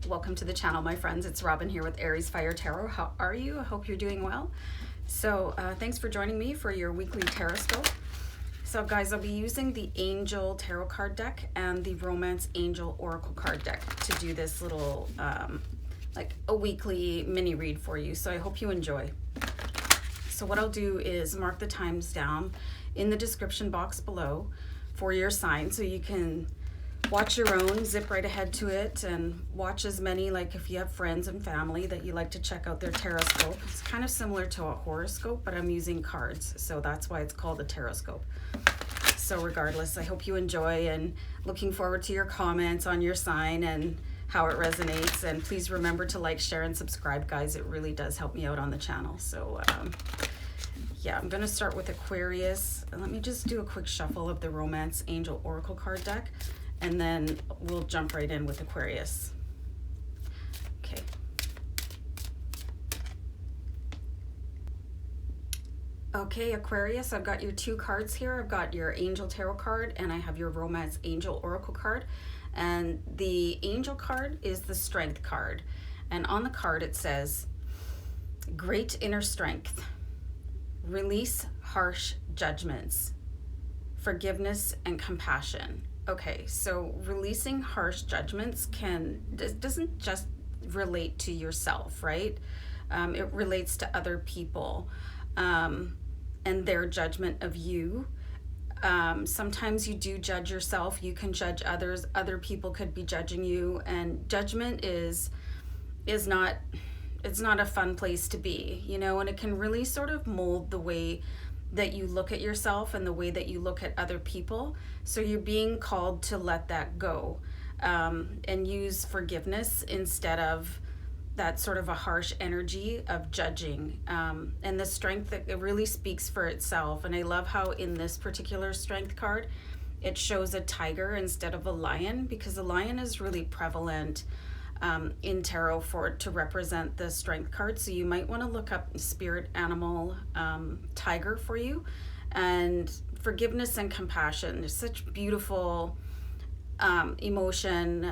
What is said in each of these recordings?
Welcome to the channel, my friends. It's Robin here with AriesFireTarot. How are you? I hope you're doing well. So thanks for joining me for your weekly Tarotscope. So guys, I'll be using the Angel Tarot card deck and the Romance Angel Oracle card deck to do this little like a weekly mini read for you. So I hope you enjoy. So what I'll do is mark the times down in the description box below for your sign, so you can watch your own, zip right ahead to it, and watch as many, like if you have friends and family that you like to check out their Tarotscope. It's kind of similar to a horoscope, but I'm using cards, so that's why it's called a Tarotscope. So regardless, I hope you enjoy, and looking forward to your comments on your sign and how it resonates. And please remember to like, share, and subscribe, guys. It really does help me out on the channel. So yeah, I'm gonna start with Aquarius. Let me just do a quick shuffle of the Romance Angel Oracle card deck, and then we'll jump right in with Aquarius. Okay. Okay, Aquarius, I've got your two cards here. I've got your Angel Tarot card and I have your Romance Angel Oracle card. And the Angel card is the Strength card. And on the card it says, great inner strength, release harsh judgments, forgiveness and compassion. Okay, so releasing harsh judgments doesn't just relate to yourself, right? It relates to other people and their judgment of you. Sometimes you do judge yourself. You can judge others. Other people could be judging you, and judgment is not, it's not a fun place to be, you know, and it can really sort of mold the way that you look at yourself and the way that you look at other people. So you're being called to let that go and use forgiveness instead of that sort of a harsh energy of judging. And the strength, that it really speaks for itself. And I love how in this particular strength card, it shows a tiger instead of a lion, because a lion is really prevalent in tarot to represent the strength card. So you might want to look up spirit animal tiger for you. And forgiveness and compassion, there's such beautiful emotion,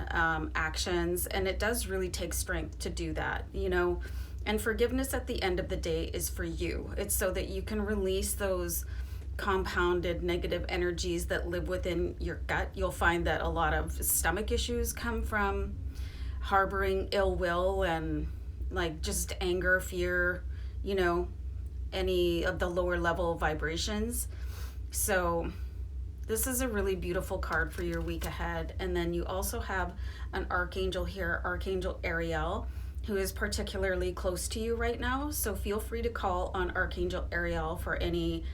actions, and it does really take strength to do that, you know. And forgiveness at the end of the day is for you. It's so that you can release those compounded negative energies that live within your gut. You'll find that a lot of stomach issues come from harboring ill will and like just anger, fear, you know, any of the lower level vibrations. So this is a really beautiful card for your week ahead. And then you also have an archangel here, Archangel Ariel, who is particularly close to you right now. So feel free to call on Archangel Ariel for any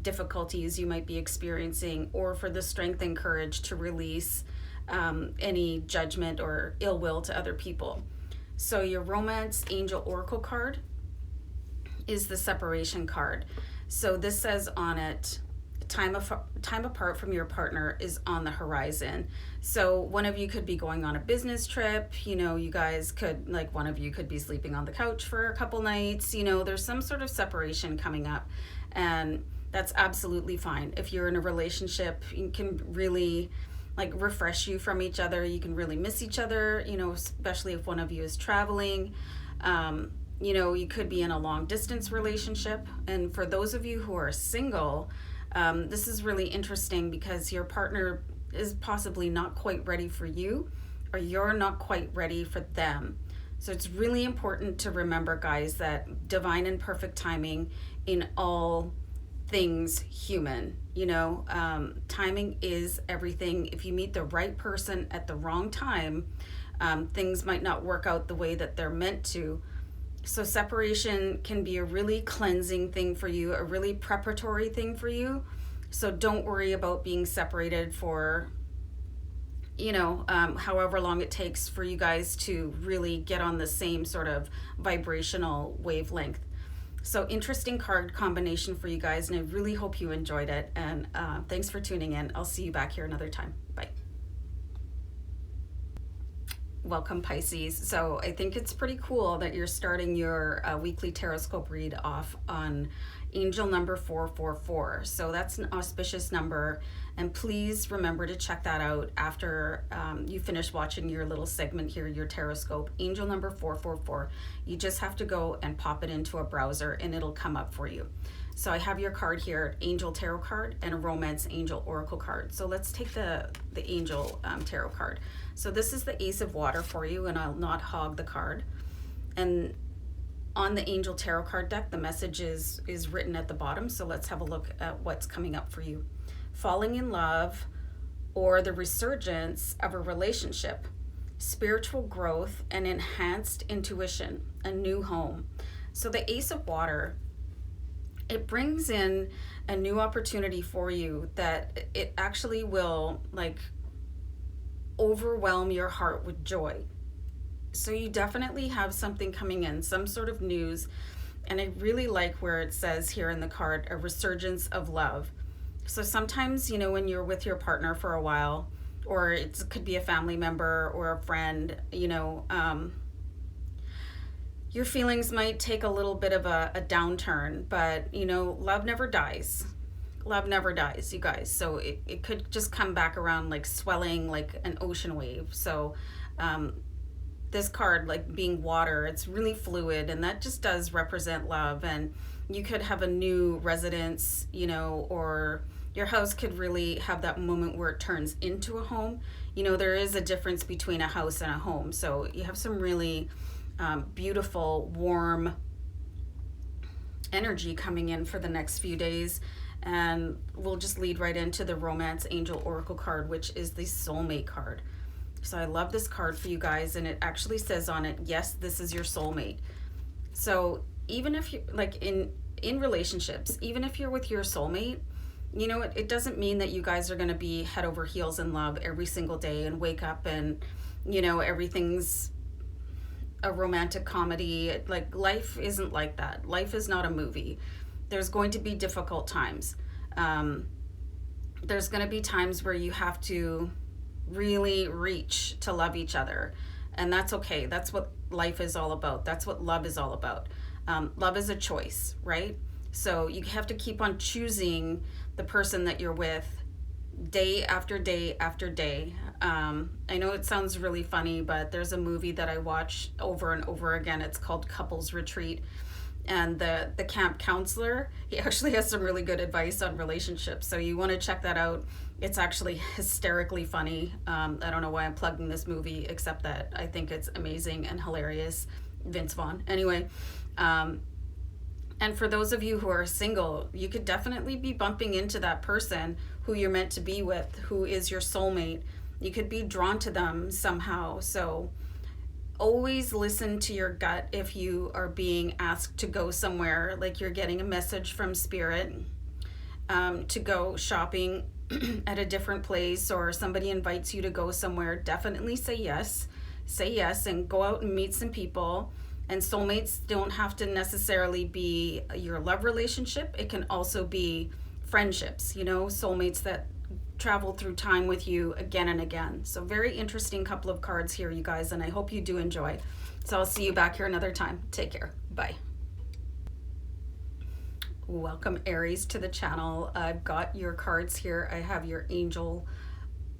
difficulties you might be experiencing, or for the strength and courage to release any judgment or ill will to other people. So your Romance Angel Oracle card is the separation card. So this says on it, time apart from your partner is on the horizon. So one of you could be going on a business trip, you know, you guys could, like, one of you could be sleeping on the couch for a couple nights, you know, there's some sort of separation coming up, and that's absolutely fine. If you're in a relationship, you can really like refresh you from each other. You can really miss each other, you know, especially if one of you is traveling. You know, you could be in a long distance relationship. And for those of you who are single, this is really interesting because your partner is possibly not quite ready for you, or you're not quite ready for them. So it's really important to remember, guys, that divine and perfect timing in all things human, you know, timing is everything. If you meet the right person at the wrong time, things might not work out the way that they're meant to. So separation can be a really cleansing thing for you, a really preparatory thing for you. So don't worry about being separated for, you know, however long it takes for you guys to really get on the same sort of vibrational wavelength. So interesting card combination for you guys, and I really hope you enjoyed it. And thanks for tuning in. I'll see you back here another time. Bye. welcome Pisces. So I think it's pretty cool that you're starting your weekly Tarotscope read off on angel number 444. So that's an auspicious number, and please remember to check that out after you finish watching your little segment here, your Tarotscope. Angel number 444. You just have to go and pop it into a browser and it'll come up for you. So I have your card here, Angel Tarot card and a Romance Angel Oracle card. So let's take the Angel Tarot card. So this is the Ace of Water for you, and I'll not hog the card. And on the Angel Tarot card deck, the message is written at the bottom. So let's have a look at what's coming up for you. Falling in love or the resurgence of a relationship, spiritual growth and enhanced intuition, a new home. So the Ace of Water, it brings in a new opportunity for you that it actually will like overwhelm your heart with joy. So you definitely have something coming in, some sort of news. And I really like where it says here in the card, a resurgence of love. So sometimes, you know, when you're with your partner for a while, or it could be a family member or a friend, you know, your feelings might take a little bit of a downturn, but, you know, love never dies. Love never dies, you guys. So it could just come back around like swelling like an ocean wave. So this card, like being water, it's really fluid, and that just does represent love. And you could have a new residence, you know, or your house could really have that moment where it turns into a home. You know, there is a difference between a house and a home. So you have some really beautiful, warm energy coming in for the next few days. And we'll just lead right into the Romance Angel Oracle card, which is the soulmate card. So I love this card for you guys, and it actually says on it, yes, this is your soulmate. So even if you like in relationships, even if you're with your soulmate, you know, it doesn't mean that you guys are going to be head over heels in love every single day and wake up and, you know, everything's a romantic comedy. Like, life isn't like that. Life is not a movie. There's going to be difficult times. There's going to be times where you have to really reach to love each other, and that's okay. That's what life is all about. That's what love is all about. Love is a choice, right? So you have to keep on choosing the person that you're with day after day after day. I know it sounds really funny, but there's a movie that I watch over and over again. It's called Couples Retreat. And the camp counselor, he actually has some really good advice on relationships. So you want to check that out. It's actually hysterically funny. I don't know why I'm plugging this movie, except that I think it's amazing and hilarious. Vince Vaughn. Anyway, and for those of you who are single, you could definitely be bumping into that person who you're meant to be with, who is your soulmate. You could be drawn to them somehow. So always listen to your gut if you are being asked to go somewhere, like you're getting a message from spirit to go shopping at a different place, or somebody invites you to go somewhere. Definitely say yes and go out and meet some people. And soulmates don't have to necessarily be your love relationship. It can also be friendships, you know, soulmates that travel through time with you again and again. So very interesting couple of cards here, you guys, and I hope you do enjoy. So I'll see you back here another time. Take care. Bye. Welcome, Aries, to the channel. I've got your cards here. I have your Angel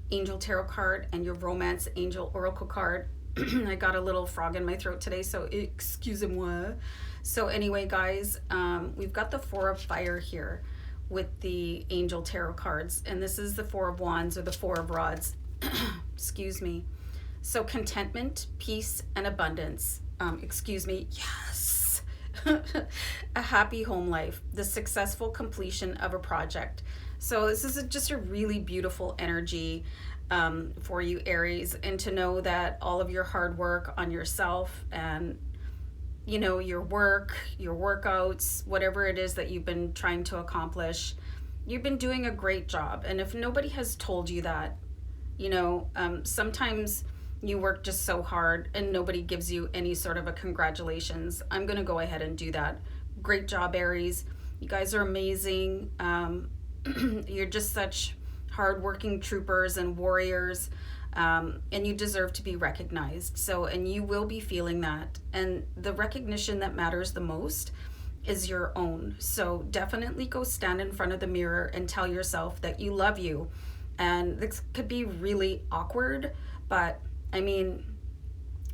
Tarot card and your Romance Angel Oracle card. I got a little frog in my throat today, so excusez-moi. So anyway, guys, we've got the Four of Fire here with the Angel Tarot cards, and this is the Four of Wands, or the Four of Rods. Excuse me. So contentment, peace, and abundance. Yes. A happy home life, the successful completion of a project. So this is just a really beautiful energy for you, Aries, and to know that all of your hard work on yourself and, you know, your work, your workouts, whatever it is that you've been trying to accomplish, you've been doing a great job. And if nobody has told you that, you know, sometimes you work just so hard and nobody gives you any sort of a congratulations. I'm going to go ahead and do that. Great job, Aries. You guys are amazing. You're just such hardworking troopers and warriors. and you deserve to be recognized. So, and you will be feeling that. And the recognition that matters the most is your own. So definitely go stand in front of the mirror and tell yourself that you love you. And this could be really awkward, but I mean,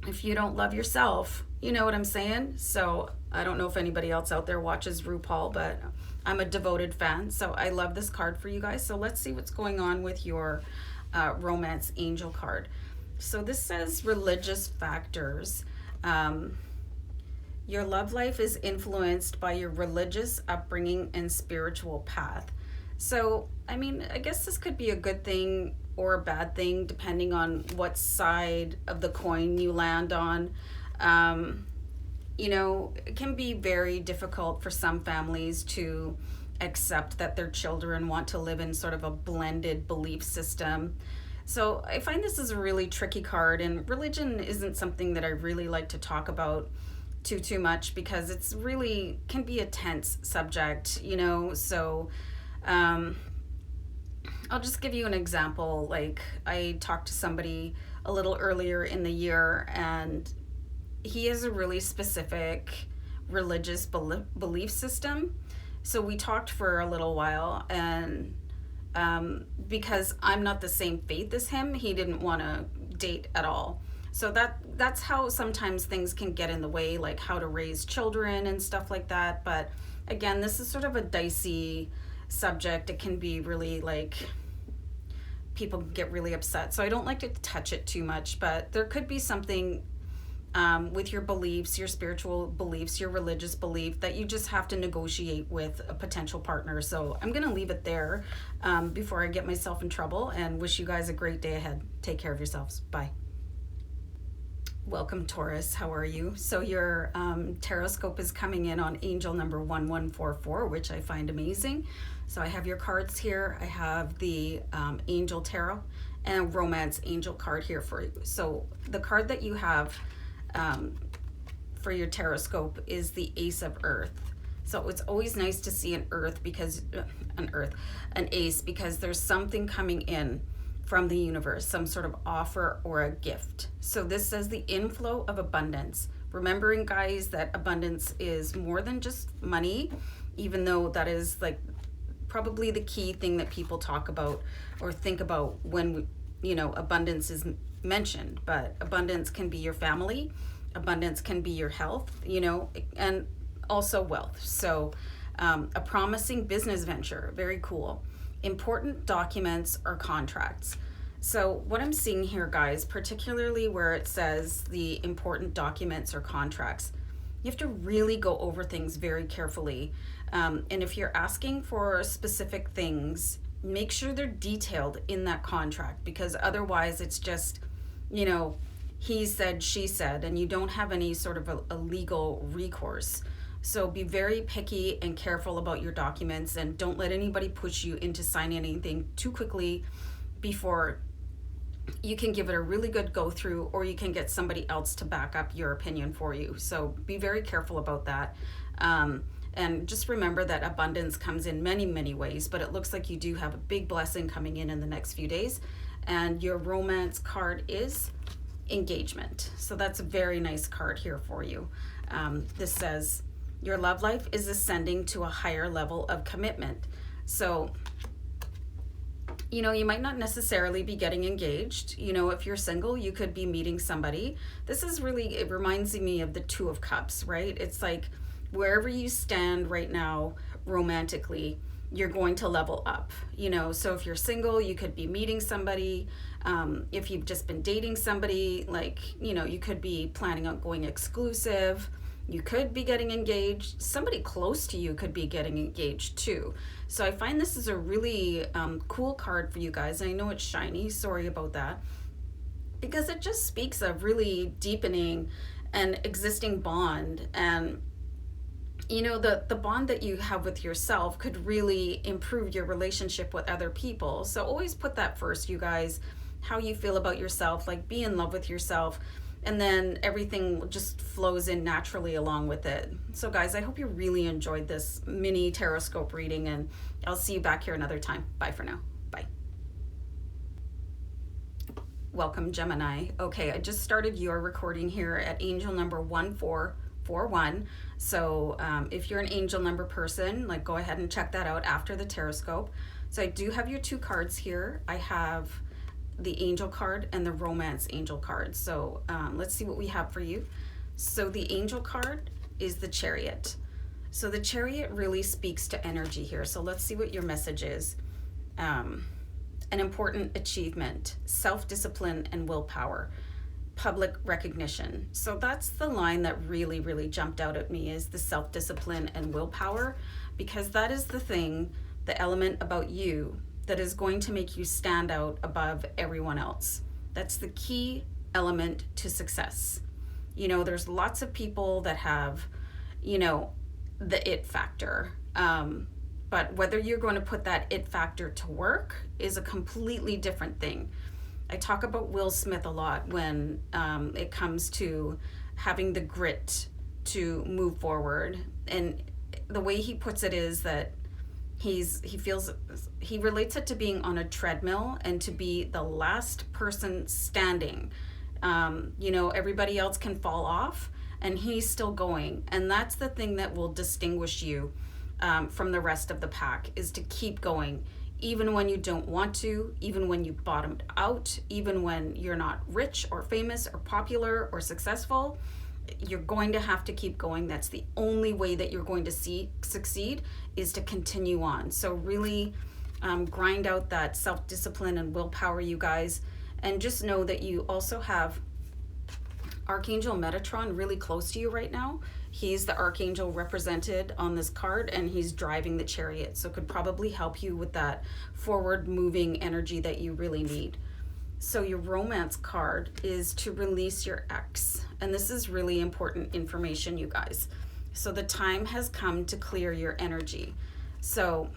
if you don't love yourself, you know what I'm saying? So I don't know if anybody else out there watches RuPaul, but I'm a devoted fan. So I love this card for you guys. So let's see what's going on with your romance angel card. So this says religious factors. Your love life is influenced by your religious upbringing and spiritual path. So, I mean, I guess this could be a good thing or a bad thing depending on what side of the coin you land on. You know, it can be very difficult for some families to accept that their children want to live in sort of a blended belief system. So I find this is a really tricky card, and religion isn't something that I really like to talk about too much because it's really can be a tense subject, you know. So I'll just give you an example. Like, I talked to somebody a little earlier in the year, and he has a really specific religious belief system. So we talked for a little while, and because I'm not the same faith as him, he didn't want to date at all. So that's how sometimes things can get in the way, like how to raise children and stuff like that. But again, this is sort of a dicey subject. It can be really like people get really upset. So I don't like to touch it too much, but there could be something with your beliefs, your spiritual beliefs, your religious belief that you just have to negotiate with a potential partner. So I'm going to leave it there before I get myself in trouble, and wish you guys a great day ahead. Take care of yourselves. Bye. Welcome, Taurus. How are you? So your Tarotscope is coming in on angel number 1144, which I find amazing. So I have your cards here. I have the angel tarot and a romance angel card here for you. So the card that you have for your Tarotscope is the Ace of Earth. So it's always nice to see an ace, because there's something coming in from the universe, some sort of offer or a gift. So this says the inflow of abundance. Remembering, guys, that abundance is more than just money, even though that is like probably the key thing that people talk about or think about when, you know, abundance is mentioned. But abundance can be your family, abundance can be your health, you know, and also wealth. So a promising business venture, very cool. Important documents or contracts. So what I'm seeing here, guys, particularly where it says the important documents or contracts, you have to really go over things very carefully. And if you're asking for specific things, make sure they're detailed in that contract, because otherwise it's just, you know, he said, she said, and you don't have any sort of a legal recourse. So be very picky and careful about your documents, and don't let anybody push you into signing anything too quickly before you can give it a really good go through, or you can get somebody else to back up your opinion for you. So be very careful about that. And just remember that abundance comes in many, many ways, but it looks like you do have a big blessing coming in the next few days. And your romance card is engagement. So that's a very nice card here for you. This says, your love life is ascending to a higher level of commitment. So, you know, you might not necessarily be getting engaged. You know, if you're single, you could be meeting somebody. This is really, it reminds me of the Two of Cups, right? It's like wherever you stand right now romantically, you're going to level up, you know. So if you're single, you could be meeting somebody. If you've just been dating somebody, like, you know, you could be planning on going exclusive. You could be getting engaged. Somebody close to you could be getting engaged too. So I find this is a really cool card for you guys. I know it's shiny, sorry about that, because it just speaks of really deepening an existing bond. And you know, the bond that you have with yourself could really improve your relationship with other people. So always put that first, you guys, how you feel about yourself, like be in love with yourself. And then everything just flows in naturally along with it. So guys, I hope you really enjoyed this mini Tarotscope reading, and I'll see you back here another time. Bye for now. Bye. welcome Gemini. Okay, I just started your recording here at angel number 1441. So if you're an angel number person, like, go ahead and check that out after the Tarotscope. So I do have your two cards here. I have the angel card and the romance angel card. So let's see what we have for you. So the angel card is the Chariot. So the Chariot really speaks to energy here. So let's see what your message is. An important achievement, self-discipline and willpower, public recognition. So that's the line that really, really jumped out at me, is the self-discipline and willpower, because that is the thing, the element about you that is going to make you stand out above everyone else. That's the key element to success. You know, there's lots of people that have, you know, the it factor. But whether you're going to put that it factor to work is a completely different thing. I talk about Will Smith a lot when it comes to having the grit to move forward. And the way he puts it is that he relates it to being on a treadmill and to be the last person standing. You know, everybody else can fall off and he's still going. And that's the thing that will distinguish you from the rest of the pack, is to keep going, even when you don't want to, even when you bottomed out, even when you're not rich or famous or popular or successful. You're going to have to keep going. That's the only way that you're going to succeed, is to continue on. So really grind out that self-discipline and willpower, you guys. And just know that you also have Archangel Metatron really close to you right now. He's the archangel represented on this card, and he's driving the Chariot, so could probably help you with that forward moving energy that you really need. So your romance card is to release your ex, and this is really important information, you guys. So the time has come to clear your energy. So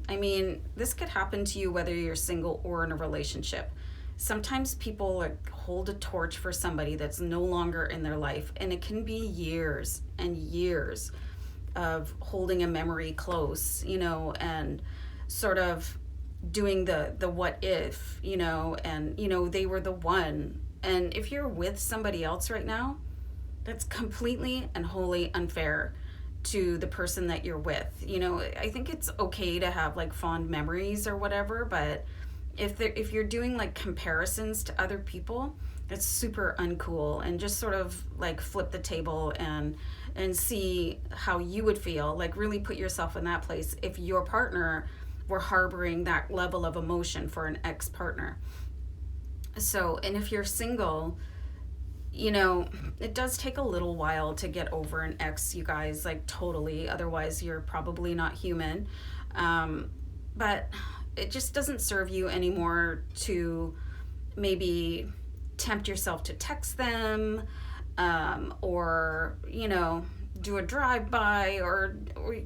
I mean, this could happen to you whether you're single or in a relationship. Sometimes people like hold a torch for somebody that's no longer in their life, and it can be years and years of holding a memory close, you know, and sort of doing the what if, you know, and you know, they were the one. And if you're with somebody else right now, that's completely and wholly unfair to the person that you're with. You know, I think it's okay to have like fond memories or whatever, but if you're doing like comparisons to other people, it's super uncool. And just sort of like flip the table and see how you would feel. Like really put yourself in that place if your partner were harboring that level of emotion for an ex-partner. So, and if you're single, you know, it does take a little while to get over an ex, you guys, like totally. Otherwise, you're probably not human. But it just doesn't serve you anymore to maybe tempt yourself to text them, or, you know, do a drive-by or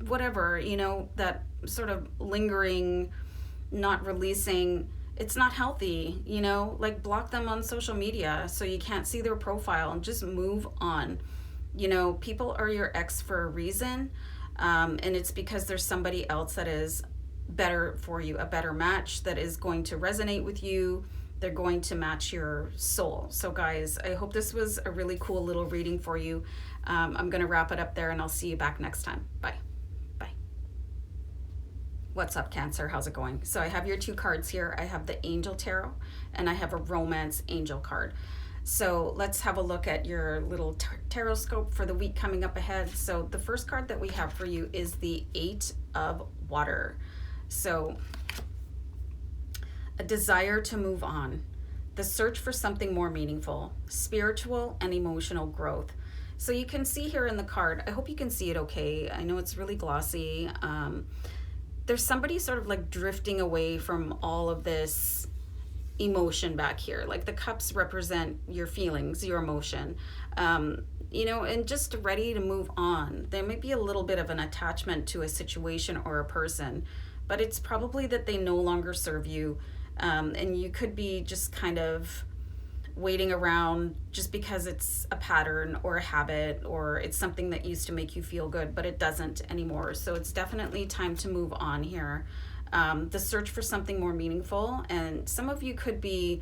whatever, you know, that sort of lingering, not releasing. It's not healthy, you know, like block them on social media so you can't see their profile and just move on. You know, people are your ex for a reason, and it's because there's somebody else that is better for you, a better match that is going to resonate with you. They're going to match your soul. So guys, I hope this was a really cool little reading for you. I'm going to wrap it up there, and I'll see you back next time. Bye. Bye. What's up, Cancer? How's it going? So I have your two cards here. I have the Angel Tarot and I have a Romance Angel card. So let's have a look at your little Tarotscope for the week coming up ahead. So the first card that we have for you is the Eight of Water. So a desire to move on, the search for something more meaningful, spiritual and emotional growth. So you can see here in the card, I hope you can see it okay. I know it's really glossy. There's somebody sort of like drifting away from all of this emotion back here. Like the cups represent your feelings, your emotion, you know, and just ready to move on. There may be a little bit of an attachment to a situation or a person, but it's probably that they no longer serve you. And you could be just kind of waiting around just because it's a pattern or a habit, or it's something that used to make you feel good, but it doesn't anymore. So it's definitely time to move on here. The search for something more meaningful, and some of you could be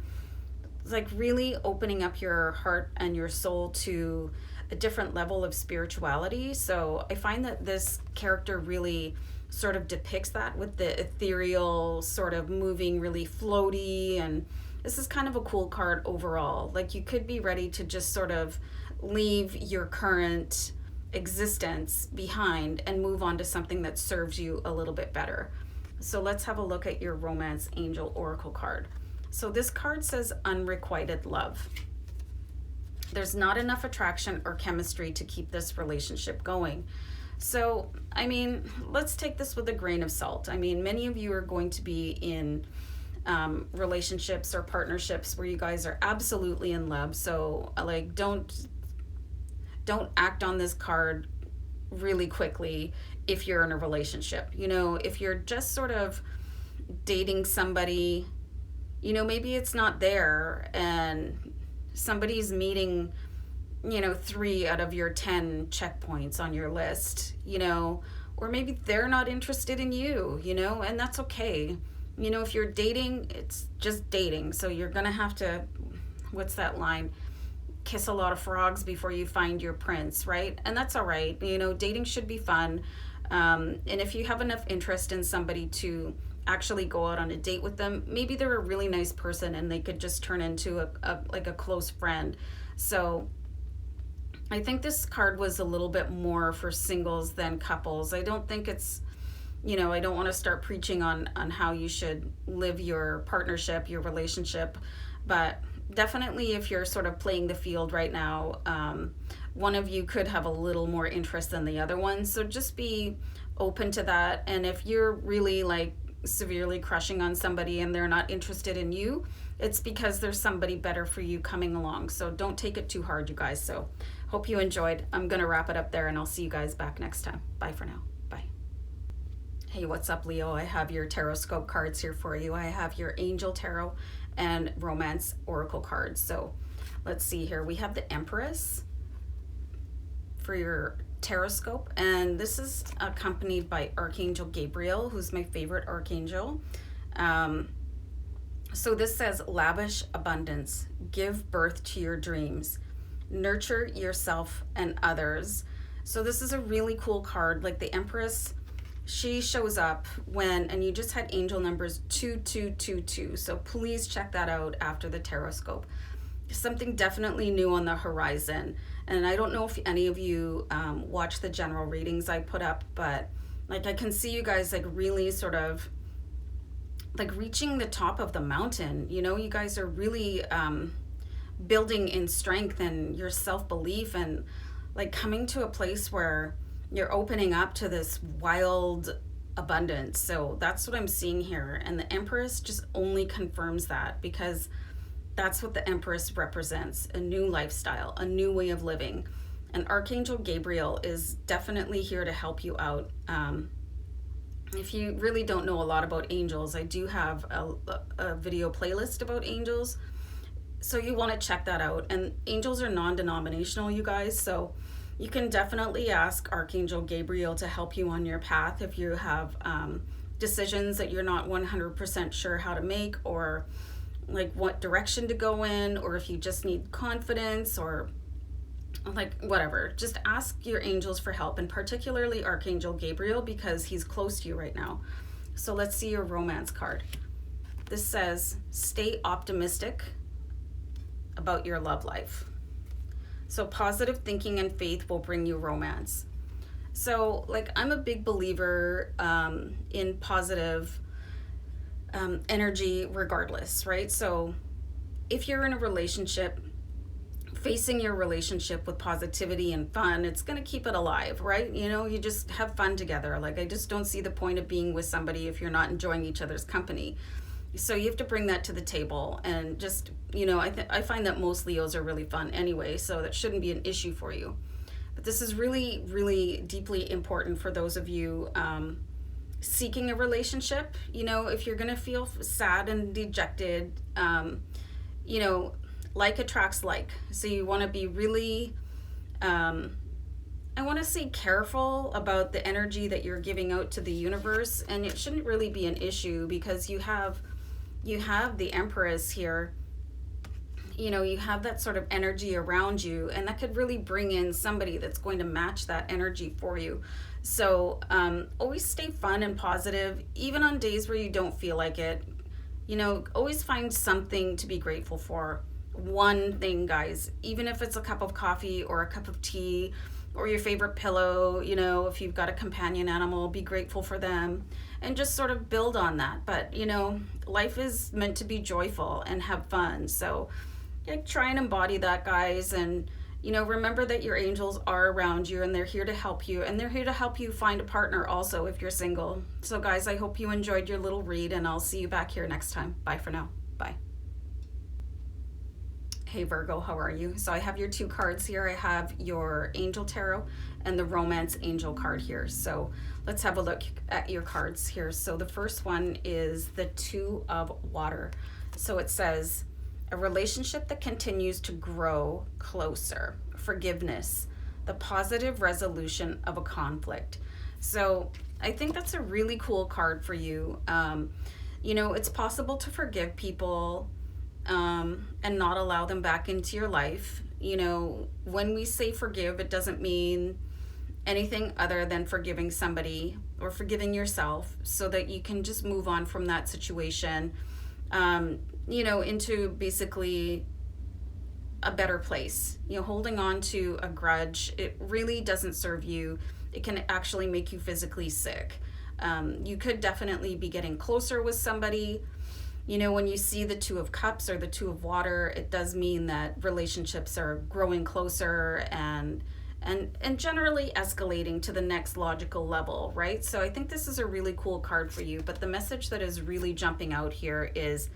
It's like really opening up your heart and your soul to a different level of spirituality. So I find that this character really sort of depicts that with the ethereal, sort of moving, really floaty. And this is kind of a cool card overall. Like, you could be ready to just sort of leave your current existence behind and move on to something that serves you a little bit better. So let's have a look at your Romance Angel Oracle card. So this card says unrequited love. There's not enough attraction or chemistry to keep this relationship going. So, I mean, let's take this with a grain of salt. I mean, many of you are going to be in relationships or partnerships where you guys are absolutely in love. So, like, don't act on this card really quickly if you're in a relationship. You know, if you're just sort of dating somebody, you know, maybe it's not there and somebody's meeting, you know, 3 out of your 10 checkpoints on your list, you know, or maybe they're not interested in you, you know, and that's okay. You know, if you're dating, it's just dating. So you're going to have to, what's that line? Kiss a lot of frogs before you find your prince, right? And that's all right. You know, dating should be fun. And if you have enough interest in somebody to actually go out on a date with them, maybe they're a really nice person and they could just turn into a close friend. So I think this card was a little bit more for singles than couples. I don't think it's, you know, I don't want to start preaching on how you should live your partnership, your relationship, but definitely if you're sort of playing the field right now, one of you could have a little more interest than the other one. So just be open to that. And if you're really like severely crushing on somebody and they're not interested in you, it's because there's somebody better for you coming along. So don't take it too hard, you guys. So hope you enjoyed. I'm going to wrap it up there and I'll see you guys back next time. Bye for now. Bye. Hey, what's up, Leo? I have your Tarotscope cards here for you. I have your Angel Tarot and Romance Oracle cards. So let's see here. We have the Empress for your Tarotscope, and this is accompanied by Archangel Gabriel, who's my favorite archangel. So this says lavish abundance, give birth to your dreams, nurture yourself and others. So this is a really cool card. Like the Empress, she shows up when, and you just had angel numbers 2222. So please check that out after the Tarotscope. Something definitely new on the horizon. And I don't know if any of you watch the general readings I put up, but like I can see you guys like really sort of like reaching the top of the mountain. You know, you guys are really building in strength and your self-belief and like coming to a place where you're opening up to this wild abundance. So that's what I'm seeing here. And the Empress just only confirms that, because that's what the Empress represents, a new lifestyle, a new way of living. And Archangel Gabriel is definitely here to help you out. If you really don't know a lot about angels, I do have a video playlist about angels. So you want to check that out. And angels are non-denominational, you guys. So you can definitely ask Archangel Gabriel to help you on your path if you have decisions that you're not 100% sure how to make, or like what direction to go in, or if you just need confidence, or like whatever. Just ask your angels for help, and particularly Archangel Gabriel, because he's close to you right now. So let's see your romance card. This says stay optimistic about your love life. So positive thinking and faith will bring you romance. So like I'm a big believer in positive energy regardless, right? So if you're in a relationship, facing your relationship with positivity and fun, it's going to keep it alive, right? You know, you just have fun together. Like I just don't see the point of being with somebody if you're not enjoying each other's company. So you have to bring that to the table, and just, you know, I find that most Leos are really fun anyway, so that shouldn't be an issue for you. But this is really, really deeply important for those of you seeking a relationship. You know, if you're gonna feel sad and dejected, you know, like attracts like. So you want to be really, I want to say careful about the energy that you're giving out to the universe, and it shouldn't really be an issue because you have the Empress here, you know, you have that sort of energy around you, and that could really bring in somebody that's going to match that energy for you. So always stay fun and positive, even on days where you don't feel like it. You know, always find something to be grateful for. One thing, guys, even if it's a cup of coffee or a cup of tea or your favorite pillow, you know, if you've got a companion animal, be grateful for them and just sort of build on that. But, you know, life is meant to be joyful and have fun. So try and embody that, guys. And, you know, remember that your angels are around you and they're here to help you. And they're here to help you find a partner also if you're single. So, guys, I hope you enjoyed your little read, and I'll see you back here next time. Bye for now. Bye. Hey Virgo, how are you? So I have your 2 cards here. I have your Angel Tarot and the Romance Angel card here. So let's have a look at your cards here. So the first one is the 2 of Water. So it says, a relationship that continues to grow closer, forgiveness, the positive resolution of a conflict. So I think that's a really cool card for you. You know, it's possible to forgive people and not allow them back into your life. You know, when we say forgive, it doesn't mean anything other than forgiving somebody or forgiving yourself so that you can just move on from that situation, you know, into basically a better place. You know, holding on to a grudge, it really doesn't serve you. It can actually make you physically sick. You could definitely be getting closer with somebody. You know, when you see the 2 of Cups or the 2 of Water, it does mean that relationships are growing closer and generally escalating to the next logical level, right? So I think this is a really cool card for you. But the message that is really jumping out here is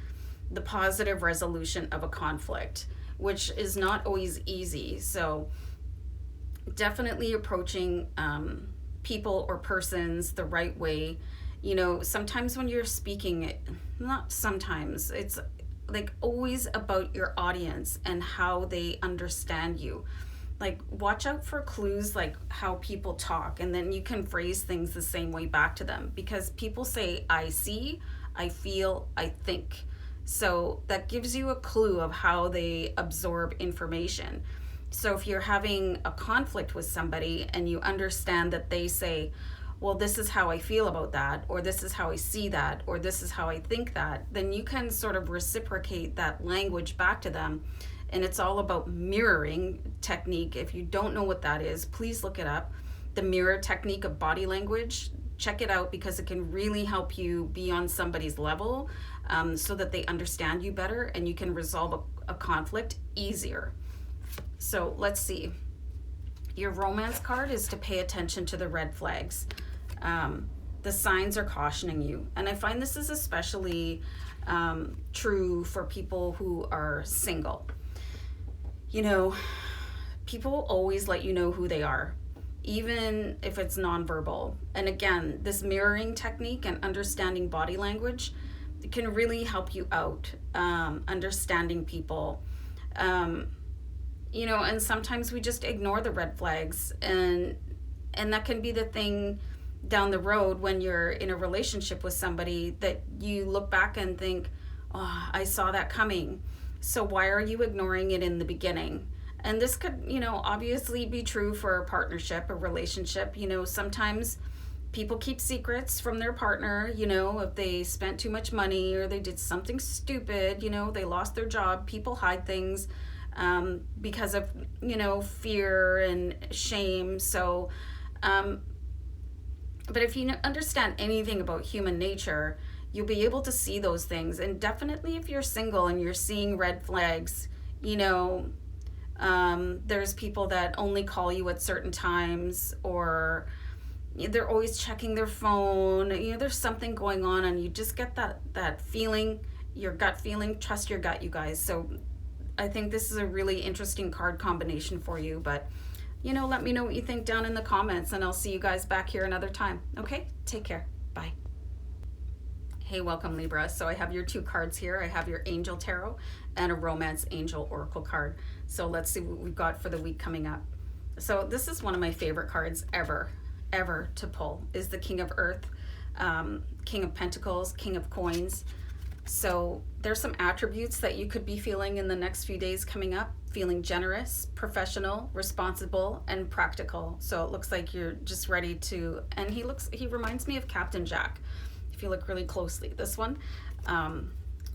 the positive resolution of a conflict, which is not always easy. So definitely approaching people or persons the right way. You know, sometimes when you're speaking, not sometimes, it's like always about your audience and how they understand you. Like, watch out for clues like how people talk, and then you can phrase things the same way back to them, because people say, I see, I feel, I think. So that gives you a clue of how they absorb information. So if you're having a conflict with somebody and you understand that they say, well, this is how I feel about that, or this is how I see that, or this is how I think that, then you can sort of reciprocate that language back to them. And it's all about mirroring technique. If you don't know what that is, please look it up. The mirror technique of body language. Check it out, because it can really help you be on somebody's level, so that they understand you better and you can resolve a conflict easier. So let's see. Your Romance card is to pay attention to the red flags. The signs are cautioning you. And I find this is especially true for people who are single. You know, people always let you know who they are, even if it's nonverbal. And again, this mirroring technique and understanding body language can really help you out, understanding people. You know, and sometimes we just ignore the red flags, and that can be the thing down the road when you're in a relationship with somebody that you look back and think, oh, I saw that coming. So why are you ignoring it in the beginning? And this could, you know, obviously be true for a partnership, a relationship. You know, sometimes people keep secrets from their partner. You know, if they spent too much money or they did something stupid, you know, they lost their job, people hide things because of, you know, fear and shame. So, but if you understand anything about human nature, you'll be able to see those things. And definitely if you're single and you're seeing red flags, you know, there's people that only call you at certain times, or they're always checking their phone. You know, there's something going on, and you just get that feeling, your gut feeling. Trust your gut, you guys. So I think this is a really interesting card combination for you. But, you know, let me know what you think down in the comments, and I'll see you guys back here another time. Okay? Take care. Bye. Hey, welcome Libra. So I have your 2 cards here. I have your Angel Tarot and a Romance Angel Oracle card. So let's see what we've got for the week coming up. So this is one of my favorite cards ever to pull, is the King of Earth, King of Pentacles, King of Coins. So there's some attributes that you could be feeling in the next few days coming up. Feeling generous, professional, responsible, and practical. So it looks like you're just ready to, and he reminds me of Captain Jack, if you look really closely, this one.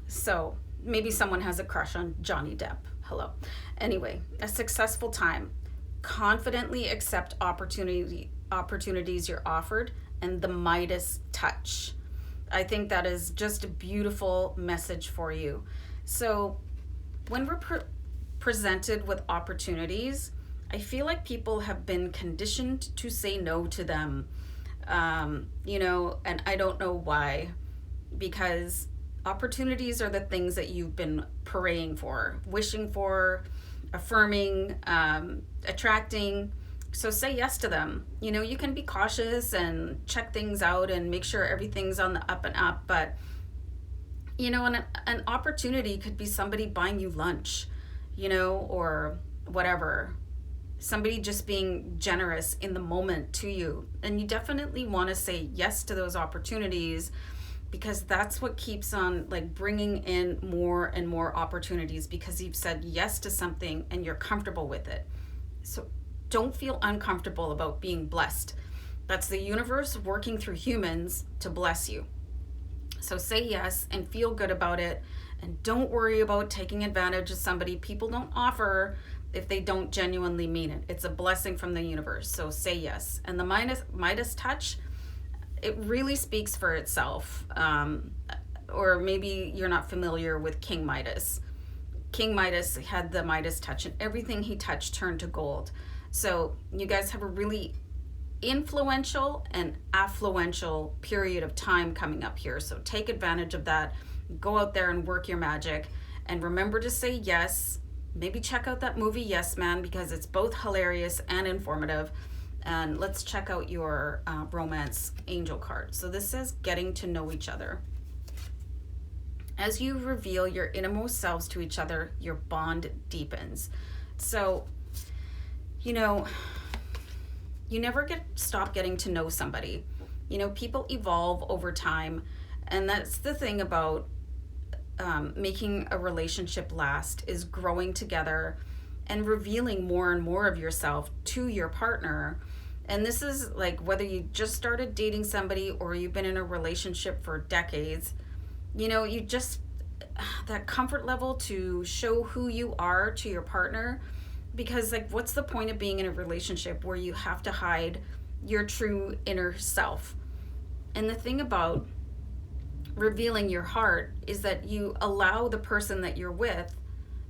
So maybe someone has a crush on Johnny Depp. Hello. Anyway, a successful time. Confidently accept opportunities you're offered, and the Midas touch. I think that is just a beautiful message for you. So when we're presented with opportunities, I feel like people have been conditioned to say no to them. You know, and I don't know why, because opportunities are the things that you've been praying for, wishing for, affirming, attracting. So say yes to them. You know, you can be cautious and check things out and make sure everything's on the up and up. But, you know, an opportunity could be somebody buying you lunch, you know, or whatever. Somebody just being generous in the moment to you. And you definitely want to say yes to those opportunities, because that's what keeps on like bringing in more and more opportunities, because you've said yes to something and you're comfortable with it. So don't feel uncomfortable about being blessed. That's the universe working through humans to bless you. So say yes and feel good about it, and don't worry about taking advantage of somebody. People don't offer if they don't genuinely mean it. It's a blessing from the universe. So say yes. And the Midas touch, it really speaks for itself. Or maybe you're not familiar with King Midas. King Midas had the Midas touch, and everything he touched turned to gold. So you guys have a really influential and affluential period of time coming up here. So take advantage of that. Go out there and work your magic. And remember to say yes. Maybe check out that movie Yes Man, because it's both hilarious and informative. And let's check out your romance angel card. So this says getting to know each other. As you reveal your innermost selves to each other, your bond deepens. So, you know, you never stop getting to know somebody. You know, people evolve over time. And that's the thing about making a relationship last, is growing together and revealing more and more of yourself to your partner. And this is like whether you just started dating somebody or you've been in a relationship for decades, you know, you just, that comfort level to show who you are to your partner. Because like, what's the point of being in a relationship where you have to hide your true inner self? And the thing about revealing your heart is that you allow the person that you're with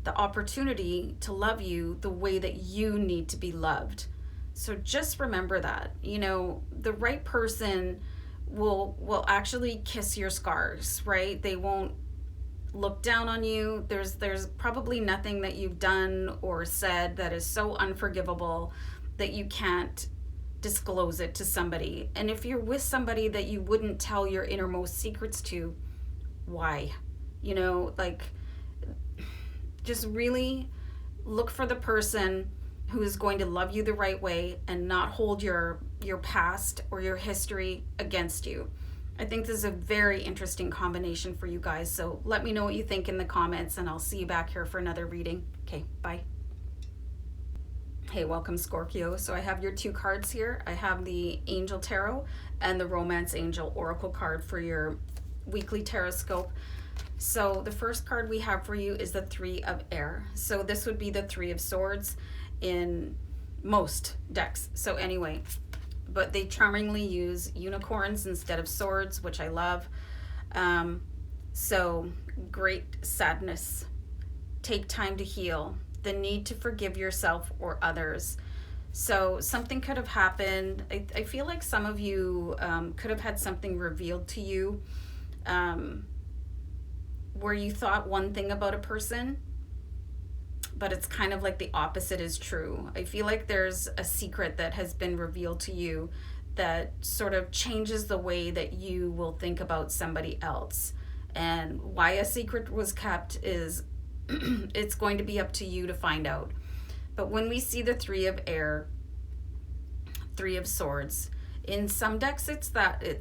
the opportunity to love you the way that you need to be loved. So just remember that, you know, the right person will actually kiss your scars, right? They won't look down on you. There's probably nothing that you've done or said that is so unforgivable that you can't disclose it to somebody. And if you're with somebody that you wouldn't tell your innermost secrets to, why? You know, like, just really look for the person who is going to love you the right way and not hold your past or your history against you. I think this is a very interesting combination for you guys. So let me know what you think in the comments, and I'll see you back here for another reading. Okay, bye. Hey, welcome Scorpio. So I have your two cards here. I have the Angel Tarot and the Romance Angel Oracle card for your weekly Tarotscope. So the first card we have for you is the Three of Air. So this would be the Three of Swords in most decks. So anyway, but they charmingly use unicorns instead of swords, which I love. So great sadness. Take time to heal. The need to forgive yourself or others. So something could have happened. I feel like some of you could have had something revealed to you where you thought one thing about a person, but it's kind of like the opposite is true. I feel like there's a secret that has been revealed to you that sort of changes the way that you will think about somebody else. And why a secret was kept is it's going to be up to you to find out. But when we see the Three of Air, Three of Swords, in some decks it's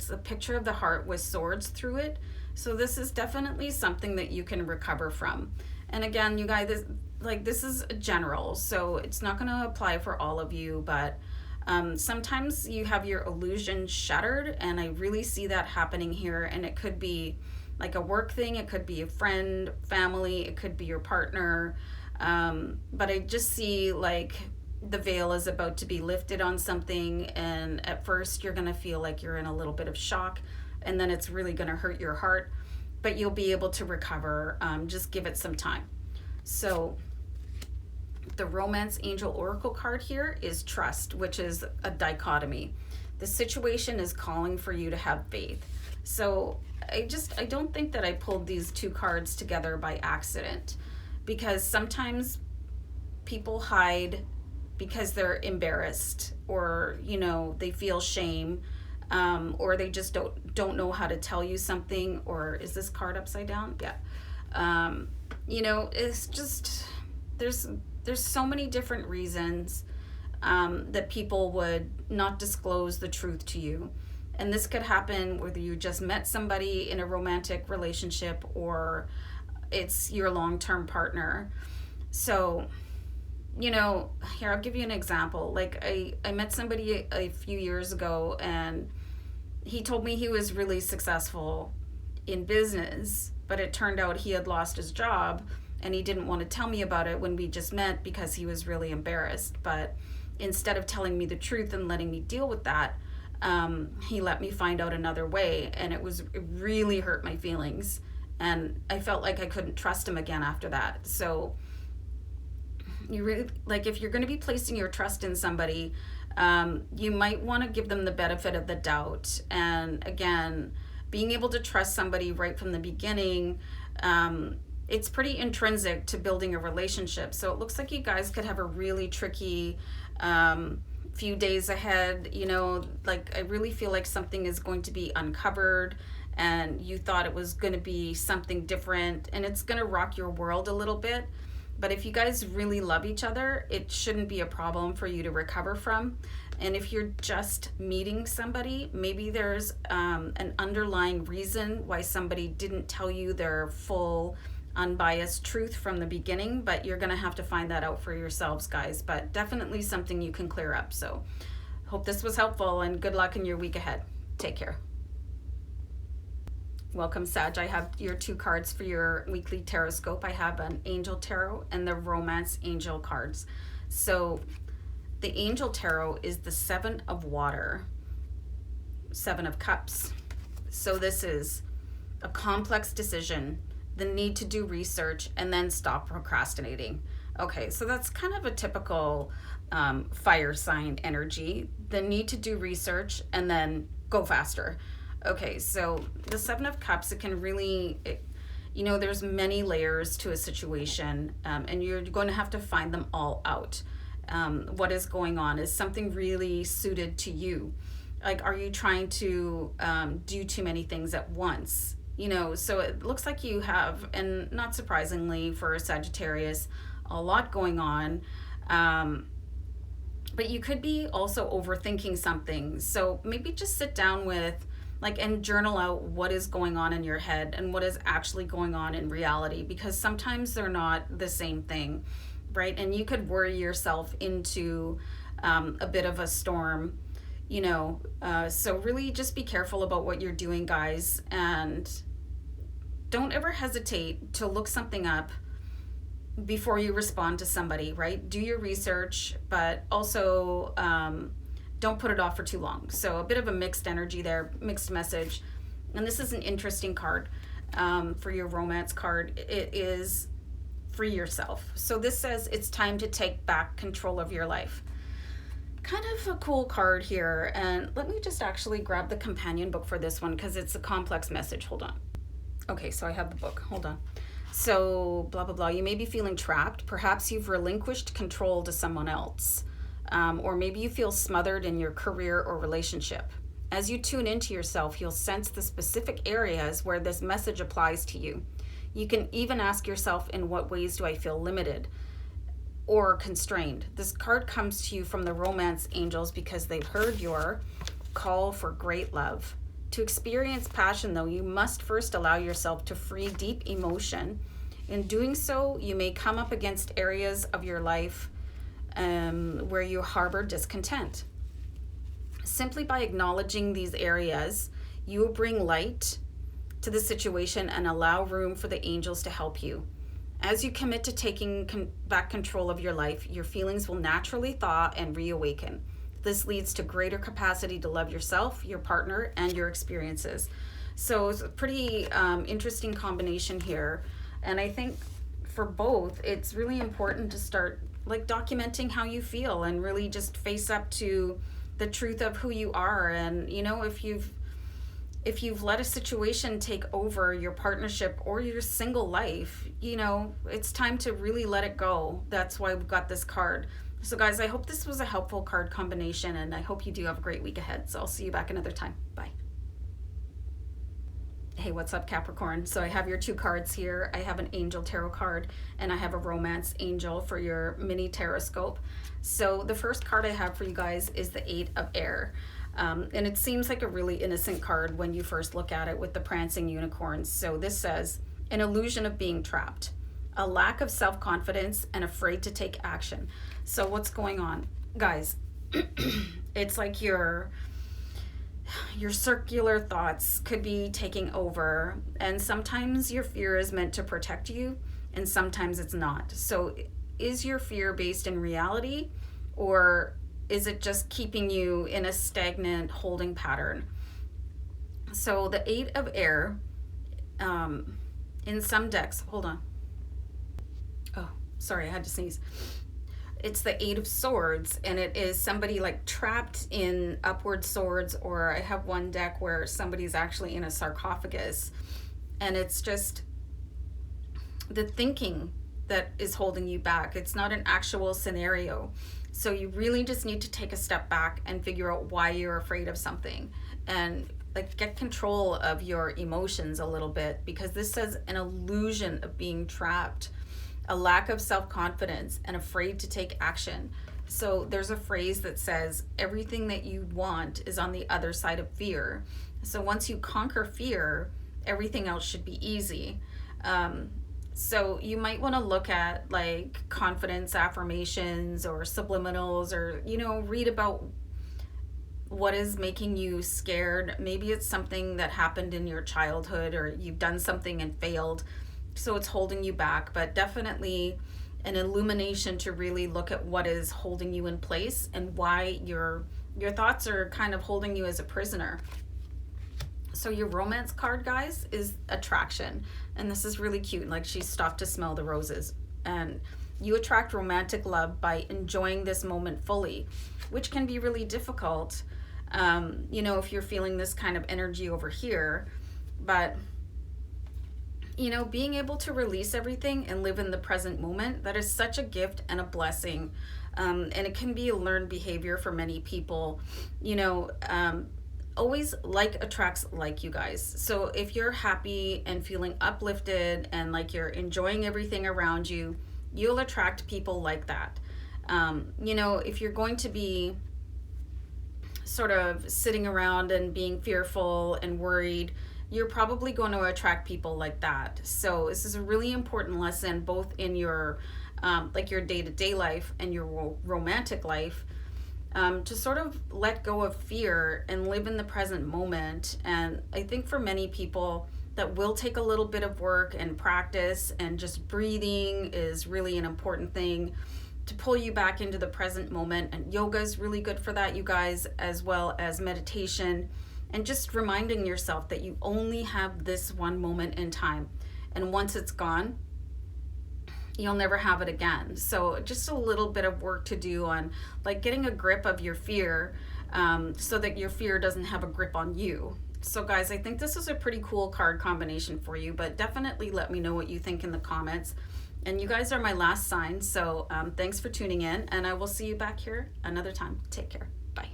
a picture of the heart with swords through it. So this is definitely something that you can recover from. And again, you guys, this is general, so it's not going to apply for all of you, but sometimes you have your illusion shattered, and I really see that happening here. And it could be like a work thing, it could be a friend, family, it could be your partner, but I just see like the veil is about to be lifted on something, and at first you're going to feel like you're in a little bit of shock, and then it's really going to hurt your heart, but you'll be able to recover. Just give it some time. So the Romance Angel Oracle card here is Trust, which is a dichotomy. The situation is calling for you to have faith. So I don't think that I pulled these two cards together by accident, because sometimes people hide because they're embarrassed, or they feel shame, or they just don't know how to tell you something. Or is this card upside down? Yeah. It's just there's so many different reasons that people would not disclose the truth to you. And this could happen whether you just met somebody in a romantic relationship or it's your long-term partner. So here, I'll give you an example. Like I met somebody a few years ago, and he told me he was really successful in business, but it turned out he had lost his job, and he didn't want to tell me about it when we just met because he was really embarrassed. But instead of telling me the truth and letting me deal with that, he let me find out another way, and it really hurt my feelings, and I felt like I couldn't trust him again after that. So you really, like, if you're going to be placing your trust in somebody, you might want to give them the benefit of the doubt. And again, being able to trust somebody right from the beginning, it's pretty intrinsic to building a relationship. So it looks like you guys could have a really tricky few days ahead. Like, I really feel like something is going to be uncovered, and you thought it was going to be something different, and it's going to rock your world a little bit. But if you guys really love each other, it shouldn't be a problem for you to recover from. And if you're just meeting somebody, maybe there's an underlying reason why somebody didn't tell you their full, unbiased truth from the beginning, but you're going to have to find that out for yourselves, guys. But definitely something you can clear up. So hope this was helpful, and good luck in your week ahead. Take care. Welcome, Sag. I have your two cards for your weekly Tarotscope. I have an Angel Tarot and the Romance Angel cards. So the Angel Tarot is the Seven of Water, Seven of Cups. So this is a complex decision, the need to do research, and then stop procrastinating. Okay, so that's kind of a typical fire sign energy, the need to do research and then go faster. Okay, so the Seven of Cups, it can really, there's many layers to a situation, and you're going to have to find them all out. What is going on? Is something really suited to you? Like, are you trying to do too many things at once? So it looks like you have, and not surprisingly for a Sagittarius, a lot going on. But you could be also overthinking something. So maybe just sit down and journal out what is going on in your head and what is actually going on in reality, because sometimes they're not the same thing, right? And you could worry yourself into a bit of a storm, so really just be careful about what you're doing, guys, and don't ever hesitate to look something up before you respond to somebody, right? Do your research, but also don't put it off for too long. So a bit of a mixed energy there, mixed message. And this is an interesting card for your romance card. It is free yourself. So this says it's time to take back control of your life. Kind of a cool card here. And let me just actually grab the companion book for this one, because it's a complex message. Hold on. Okay, so I have the book. Hold on. So blah, blah, blah. You may be feeling trapped. Perhaps you've relinquished control to someone else. Or maybe you feel smothered in your career or relationship. As you tune into yourself, you'll sense the specific areas where this message applies to you. You can even ask yourself, in what ways do I feel limited or constrained? This card comes to you from the romance angels because they've heard your call for great love. To experience passion, though, you must first allow yourself to free deep emotion. In doing so, you may come up against areas of your life where you harbor discontent. Simply by acknowledging these areas, you will bring light to the situation and allow room for the angels to help you. As you commit to taking back control of your life, your feelings will naturally thaw and reawaken. This leads to greater capacity to love yourself, your partner, and your experiences. So it's a pretty interesting combination here. And I think for both, it's really important to start like documenting how you feel and really just face up to the truth of who you are. And, you know, if you've let a situation take over your partnership or your single life, you know, it's time to really let it go. That's why we've got this card. So guys, I hope this was a helpful card combination, and I hope you do have a great week ahead. So I'll see you back another time. Bye. Hey, what's up, Capricorn? So I have your 2 cards here. I have an angel tarot card and I have a romance angel for your mini Tarotscope. So the first card I have for you guys is the 8 of Air. And it seems like a really innocent card when you first look at it with the prancing unicorns. So this says, an illusion of being trapped, a lack of self-confidence, and afraid to take action. So what's going on? Guys, it's like your circular thoughts could be taking over, and sometimes your fear is meant to protect you and sometimes it's not. So is your fear based in reality, or is it just keeping you in a stagnant holding pattern? So the 8 of Air, in some decks, hold on. Oh, sorry, I had to sneeze. It's the 8 of Swords, and it is somebody like trapped in upward swords, or I have one deck where somebody's actually in a sarcophagus, and it's just the thinking that is holding you back. It's not an actual scenario. So you really just need to take a step back and figure out why you're afraid of something, and like get control of your emotions a little bit, because this says an illusion of being trapped, a lack of self-confidence, and afraid to take action. So there's a phrase that says everything that you want is on the other side of fear. So once you conquer fear, everything else should be easy. So you might want to look at like confidence affirmations or subliminals, or, you know, read about what is making you scared. Maybe it's something that happened in your childhood, or you've done something and failed, so it's holding you back. But definitely an illumination to really look at what is holding you in place and why your thoughts are kind of holding you as a prisoner. So your romance card, guys, is attraction, and this is really cute. Like, she stopped to smell the roses, and you attract romantic love by enjoying this moment fully, which can be really difficult, you know, if you're feeling this kind of energy over here. But, you know, being able to release everything and live in the present moment, that is such a gift and a blessing. And it can be a learned behavior for many people. You know, always like attracts like, you guys. So if you're happy and feeling uplifted and like you're enjoying everything around you, you'll attract people like that. You know, if you're going to be sort of sitting around and being fearful and worried, you're probably going to attract people like that. So this is a really important lesson, both in your like your day-to-day life and your romantic life, to sort of let go of fear and live in the present moment. And I think for many people that will take a little bit of work and practice, and just breathing is really an important thing to pull you back into the present moment. And yoga is really good for that, you guys, as well as meditation, and just reminding yourself that you only have this one moment in time, and once it's gone, you'll never have it again. So just a little bit of work to do on like getting a grip of your fear, so that your fear doesn't have a grip on you. So guys, I think this is a pretty cool card combination for you, but definitely let me know what you think in the comments. And you guys are my last sign, so thanks for tuning in, and I will see you back here another time. Take care. Bye.